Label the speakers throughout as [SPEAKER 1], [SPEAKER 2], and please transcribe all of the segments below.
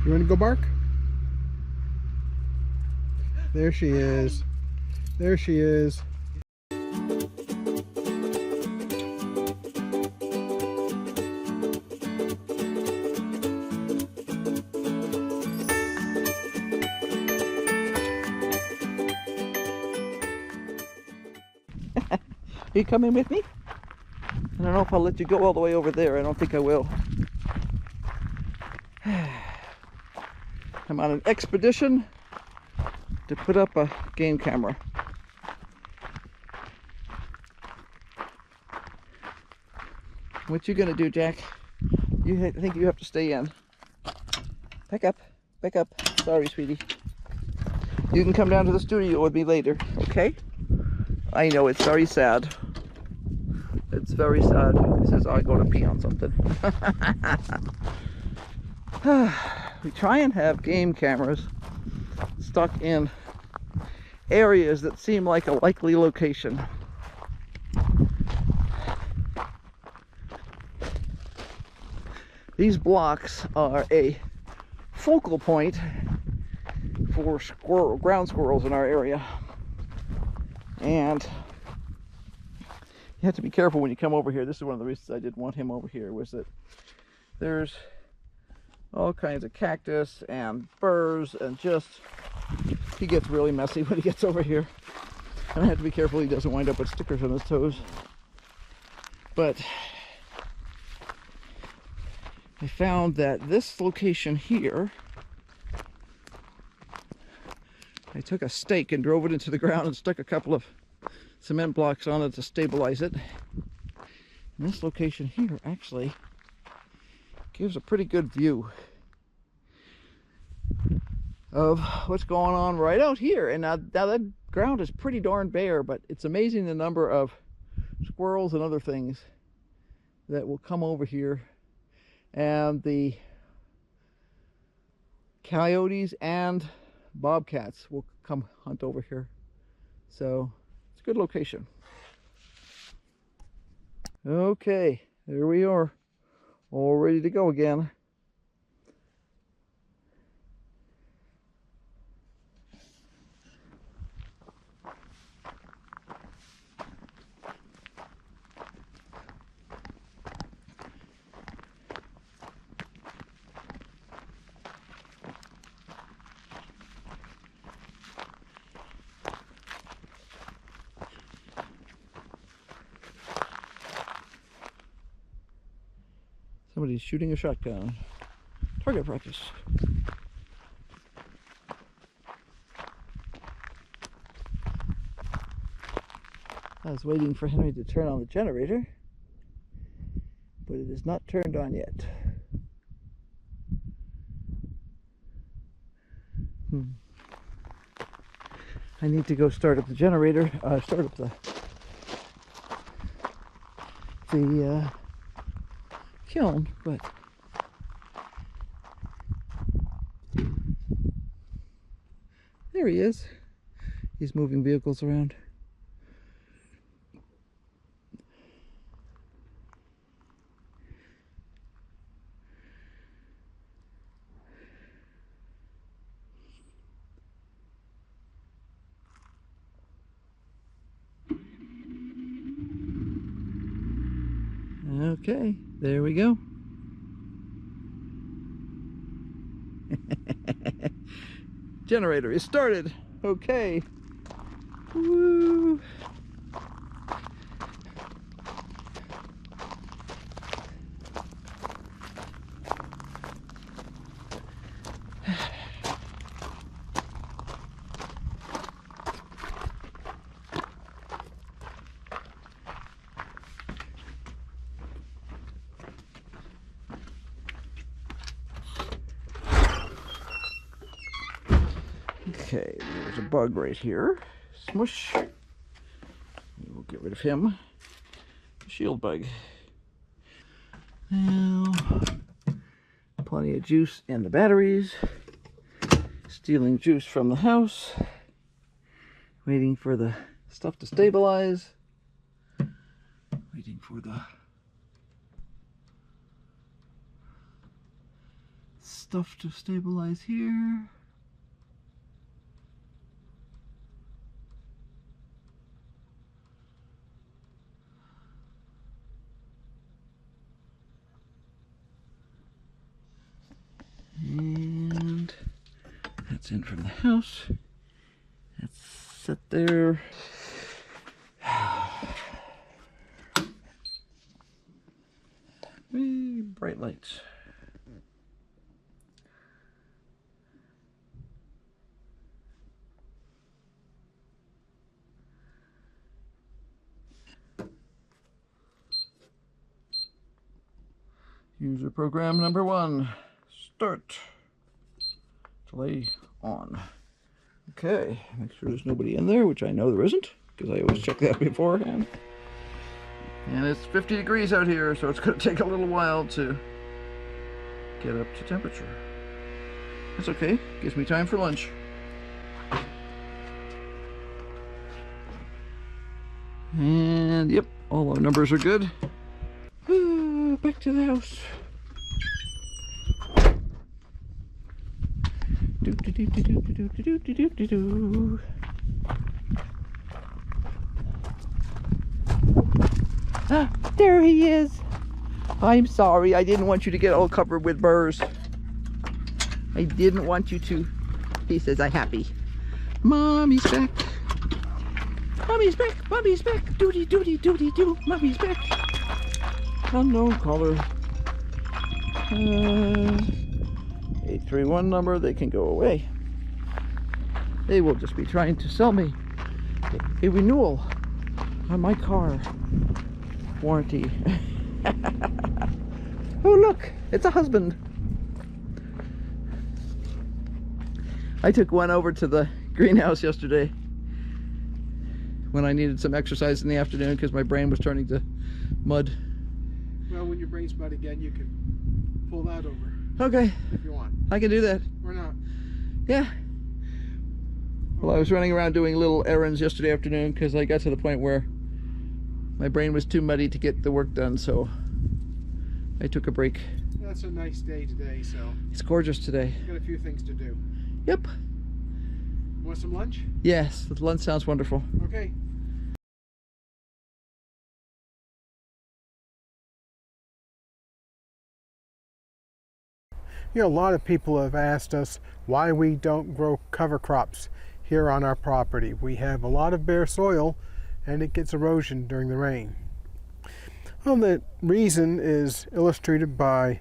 [SPEAKER 1] You want to go bark? There she is. There she is.
[SPEAKER 2] Are you coming with me? I don't know if I'll let you go all the way over there. I don't think I will. I'm on an expedition to put up a game camera. What you gonna do, Jack? I think you have to stay in. Back up, back up. Sorry, sweetie. You can come down to the studio with me later, okay? I know, it's very sad. It's very sad. He says, I go to pee on something. We try and have game cameras stuck in areas that seem like a likely location. These blocks are a focal point for ground squirrels in our area. And you have to be careful when you come over here. This is one of the reasons I didn't want him over here, was that there's all kinds of cactus and burrs, and just, he gets really messy when he gets over here. And I have to be careful he doesn't wind up with stickers on his toes. But I found that this location here, I took a stake and drove it into the ground and stuck a couple of cement blocks on it to stabilize it. And this location here actually gives a pretty good view of what's going on right out here. And now that ground is pretty darn bare, but it's amazing the number of squirrels and other things that will come over here. And the coyotes and bobcats will come hunt over here. So it's a good location. Okay, there we are, all ready to go again. Somebody's shooting a shotgun. Target practice. I was waiting for Henry to turn on the generator, but it is not turned on yet. I need to go start up the generator, start up the kiln, but there he is. He's moving vehicles around. Okay, there we go. Generator is started. Okay. Woo. Okay, there's a bug right here. Smush. We'll get rid of him. Shield bug. Now, plenty of juice in the batteries. Stealing juice from the house. Waiting for the stuff to stabilize. Waiting for the stuff to stabilize here. And that's in from the house. That's set there. Whee, bright lights. User program number 1. Start. Delay on. Okay, make sure there's nobody in there, which I know there isn't, because I always check that beforehand. And it's 50 degrees out here, so it's going to take a little while to get up to temperature. That's okay, gives me time for lunch. And yep, all our numbers are good. Back to the house. Ah, there he is. I'm sorry, I didn't want you to get all covered with burrs. I didn't want you to. He says I'm happy. Mommy's back. Mommy's back. Mommy's back. Doody doody doody doo. Mommy's back. Unknown caller. 831 number. They can go away. They will just be trying to sell me a renewal on my car warranty. Oh look, it's a husband. I took one over to the greenhouse yesterday when I needed some exercise in the afternoon because my brain was turning to mud.
[SPEAKER 1] Well, when your brain's mud again, you can pull that over.
[SPEAKER 2] Okay.
[SPEAKER 1] If you want.
[SPEAKER 2] I can do that.
[SPEAKER 1] Or not.
[SPEAKER 2] Yeah. Well, I was running around doing little errands yesterday afternoon because I got to the point where my brain was too muddy to get the work done, so I took a break.
[SPEAKER 1] That's a nice day today, so
[SPEAKER 2] It's gorgeous today.
[SPEAKER 1] got a few things to do.
[SPEAKER 2] Yep.
[SPEAKER 1] Want some lunch?
[SPEAKER 2] Yes, the lunch sounds wonderful.
[SPEAKER 1] Okay. You know, a lot of people have asked us why we don't grow cover crops here on our property. We have a lot of bare soil and it gets erosion during the rain. Well, the reason is illustrated by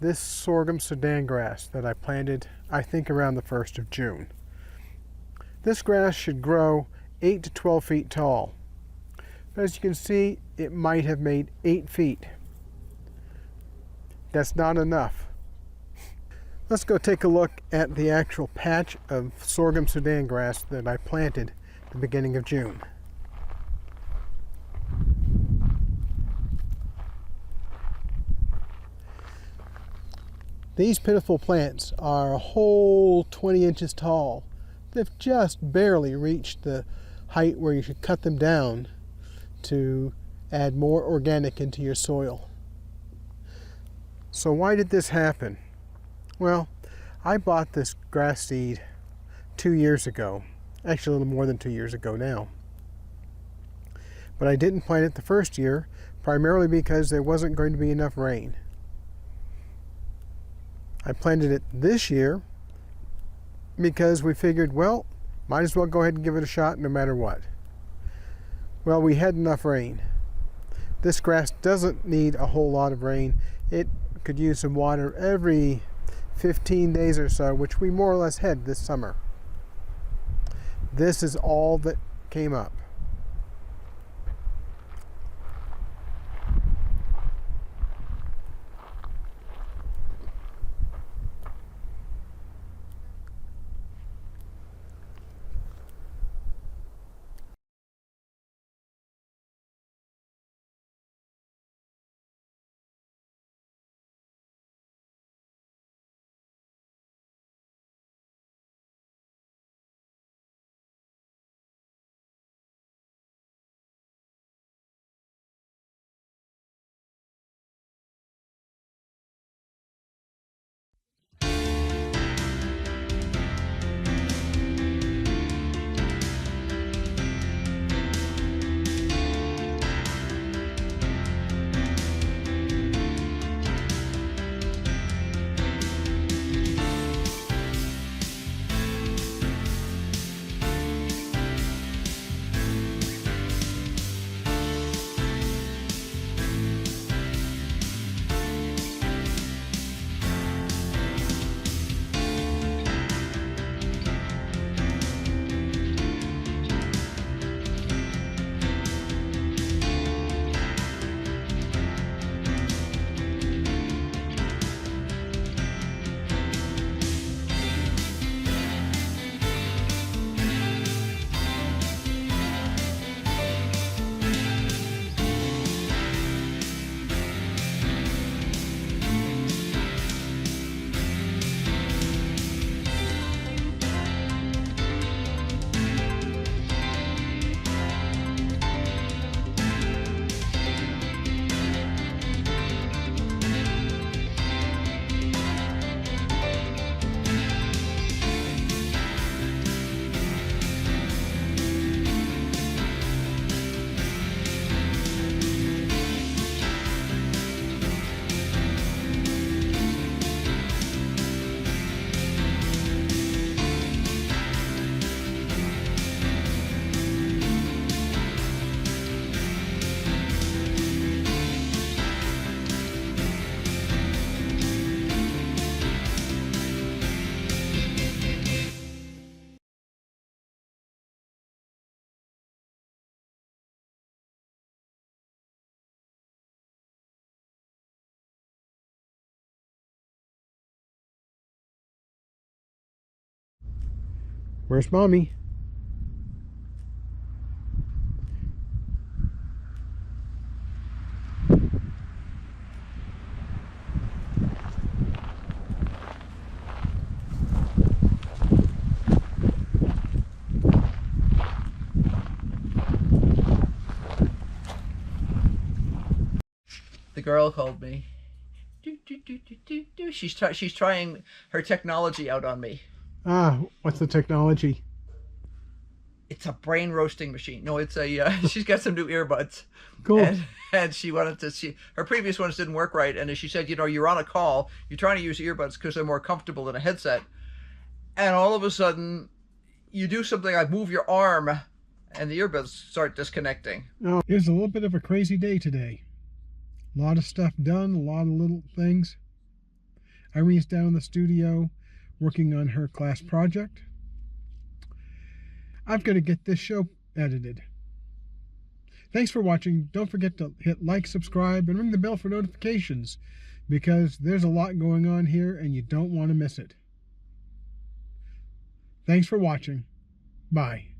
[SPEAKER 1] this sorghum Sudan grass that I planted, I think, around the 1st of June. This grass should grow 8 to 12 feet tall. But as you can see, it might have made 8 feet. That's not enough. Let's go take a look at the actual patch of sorghum Sudan grass that I planted at the beginning of June. These pitiful plants are a whole 20 inches tall. They've just barely reached the height where you should cut them down to add more organic into your soil. So why did this happen? Well, I bought this grass seed 2 years ago, actually a little more than 2 years ago now. But I didn't plant it the first year, primarily because there wasn't going to be enough rain. I planted it this year because we figured, well, might as well go ahead and give it a shot no matter what. Well, we had enough rain. This grass doesn't need a whole lot of rain. It could use some water every 15 days or so, which we more or less had this summer. This is all that came up. Where's Mommy?
[SPEAKER 2] The girl called me. She's trying her technology out on me.
[SPEAKER 1] Ah, what's the technology?
[SPEAKER 2] It's a brain roasting machine. No, it's a. She's got some new earbuds.
[SPEAKER 1] Cool.
[SPEAKER 2] And she wanted to see her previous ones didn't work right, and as she said, you know, you're on a call, you're trying to use earbuds because they're more comfortable than a headset, and all of a sudden, you do something like move your arm, and the earbuds start disconnecting.
[SPEAKER 1] Oh, it was a little bit of a crazy day today. A lot of stuff done, a lot of little things. Irene's down in the studio working on her class project. I've got to get this show edited. Thanks for watching. Don't forget to hit like, subscribe, and ring the bell for notifications, because there's a lot going on here and you don't want to miss it. Thanks for watching. Bye.